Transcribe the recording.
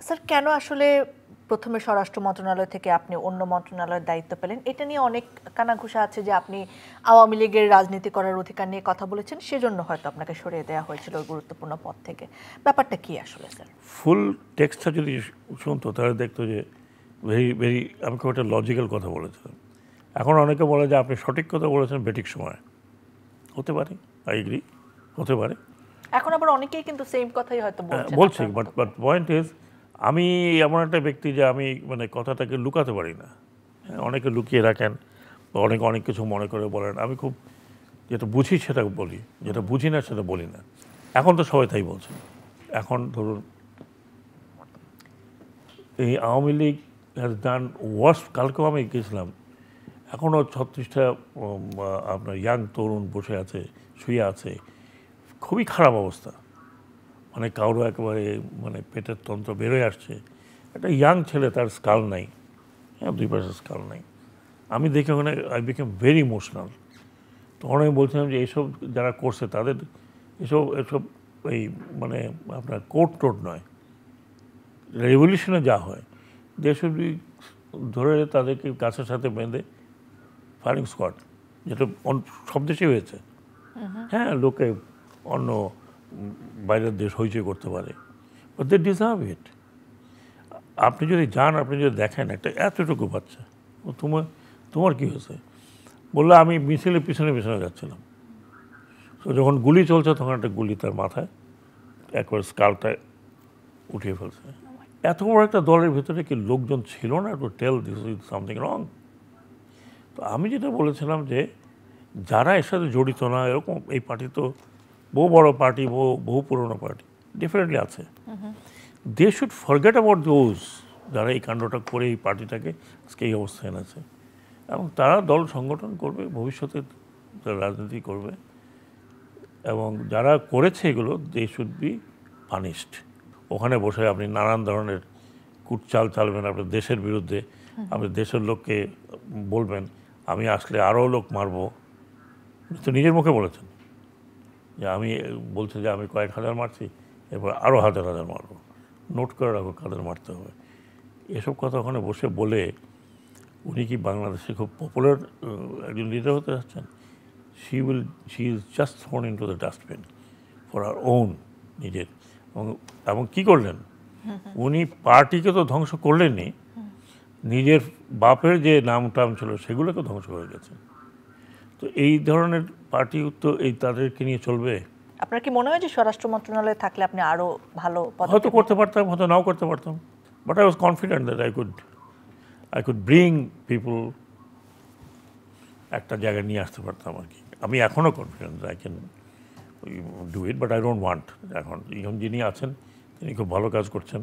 Sir কেন আসলে প্রথমে স্বরাষ্ট্র মন্ত্রণালয় থেকে আপনি অন্য মন্ত্রণালয়ের দায়িত্ব পেলেন? এটা নিয়ে অনেক কানাঘুষা আছে যে আপনি আওয়ামী লীগের রাজনীতি করার অধিকার নিয়ে কথা বলেছেন, সেজন্য হয়তো আপনাকে সরিয়ে দেওয়া হয়েছিল ওই গুরুত্বপূর্ণ পদ থেকে। ব্যাপারটা কি আসলে স্যার? ফুল টেক্সটটা যদি শুনতো তাহলে দেখতো যে ভেরি আমি খুব একটা লজিক্যাল কথা বলেছিলাম। এখন অনেকে বলে যে আপনি সঠিক কথা বলেছেন বেঠিক সময়। হতে পারে, আই এগ্রি, হতে পারে। এখন আবার অনেকেই কিন্তু সেম কথাই হয়তো বলছেন বলছি, আপনার মতো বাট করে। পয়েন্ট ইজ আমি এমন একটা ব্যক্তি যে আমি মানে কথাটাকে লুকাতে পারি না। অনেকে লুকিয়ে রাখেন বা অনেকে অনেক কিছু মনে করে বলেন। আমি খুব যেটা বুঝি সেটা বলি, যেটা বুঝি না সেটা বলি না। এখন তো সবাই তাই বলছে। এখন ধরুন এই Awami League has done worst. কালকেও আমি গেছিলাম, এখনও 36টা আপনার ইয়াং তরুণ বসে আছে, শুয়ে আছে, খুবই খারাপ অবস্থা। মানে কারো একেবারে মানে পেটের তন্ত্র বেরোয় আসছে। একটা ইয়াং ছেলে, তার স্কাল নাই, হ্যাঁ, 2 পাশে স্কাল নাই। আমি দেখে ওখানে আই বিকেম ভেরি ইমোশনাল। তখন আমি বলছিলাম যে এইসব যারা করছে তাদের এসব এসব এই মানে আপনার কোর্ট টোট নয়, রেভলিউশনে যা হয় দেশ ধরে তাদেরকে গাছের সাথে বেঁধে ফায়ারিং স্কোয়াড, যেটা সব দেশেই হয়েছে। হ্যাঁ, লোকে অন্য বাইরের দেশ হইচই করতে পারে, বাট দে ডিজার্ভ ইট। আপনি যদি যান, আপনি যদি দেখেন একটা এতটুকু বাচ্চা, ও তোমার তোমার কী হয়েছে বললো, আমি মিছিলের পিছনে পিছনে যাচ্ছিলাম। তো যখন গুলি চলছে তখন একটা গুলি তার মাথায় একবার স্কালটা উঠিয়ে ফেলছে। এত বড় একটা দলের ভিতরে কি লোকজন ছিল না to tell this is something wrong? তো আমি যেটা বলেছিলাম যে যারা এর সাথে জড়িত না, এরকম এই পার্টি তো বহু বড় পার্টি, বহু পুরনো পার্টি ডেফিনেটলি আছে। They should forget about those যারা এই কাণ্ডটা করে এই পার্টিটাকে আজকে এই অবস্থায় এনেছে। এবং তারা দল সংগঠন করবে, ভবিষ্যতে তারা রাজনীতি করবে, এবং যারা করেছে এগুলো দে শুড বি পানিশড। ওখানে বসে আপনি নানান ধরনের কুটচাল চালবেন আপনার দেশের বিরুদ্ধে, আপনি দেশের লোককে বলবেন আমি আসলে আরও লোক মারবো। তো নিজের মুখে বলেছেন যে আমি বলছে যে আমি কয়েক হাজার মারছি, এরপর আরও হাজার হাজার মারবো, নোট করে রাখো কাদের মারতে হবে। এসব কথা ওখানে বসে বলে উনি কি বাংলাদেশে খুব পপুলার একজন লিডার হতে যাচ্ছেন? She is just thrown in to the dustbin for her own নিজের। এবং কী করলেন উনি? পার্টিকে তো ধ্বংস করলেনই, নিজের বাপের যে নাম টাম ছিল সেগুলোকে ধ্বংস করে গেছেন। তো এই ধরনের পার্টি তো এই তাদেরকে নিয়ে চলবে? আপনার কি মনে হয় যে স্বরাষ্ট্র মন্ত্রণালয়ে থাকলে আপনি আরো ভালো হয়তো পদক্ষেপ করতে পারতাম, হয়তো নাও করতে পারতাম, but I was confident that I could bring people, একটা জায়গায় নিয়ে আসতে পারতাম আর কি। আমি এখনও confident I can do it, but I don't want. এখন যিনি আছেন তিনি খুব ভালো কাজ করছেন।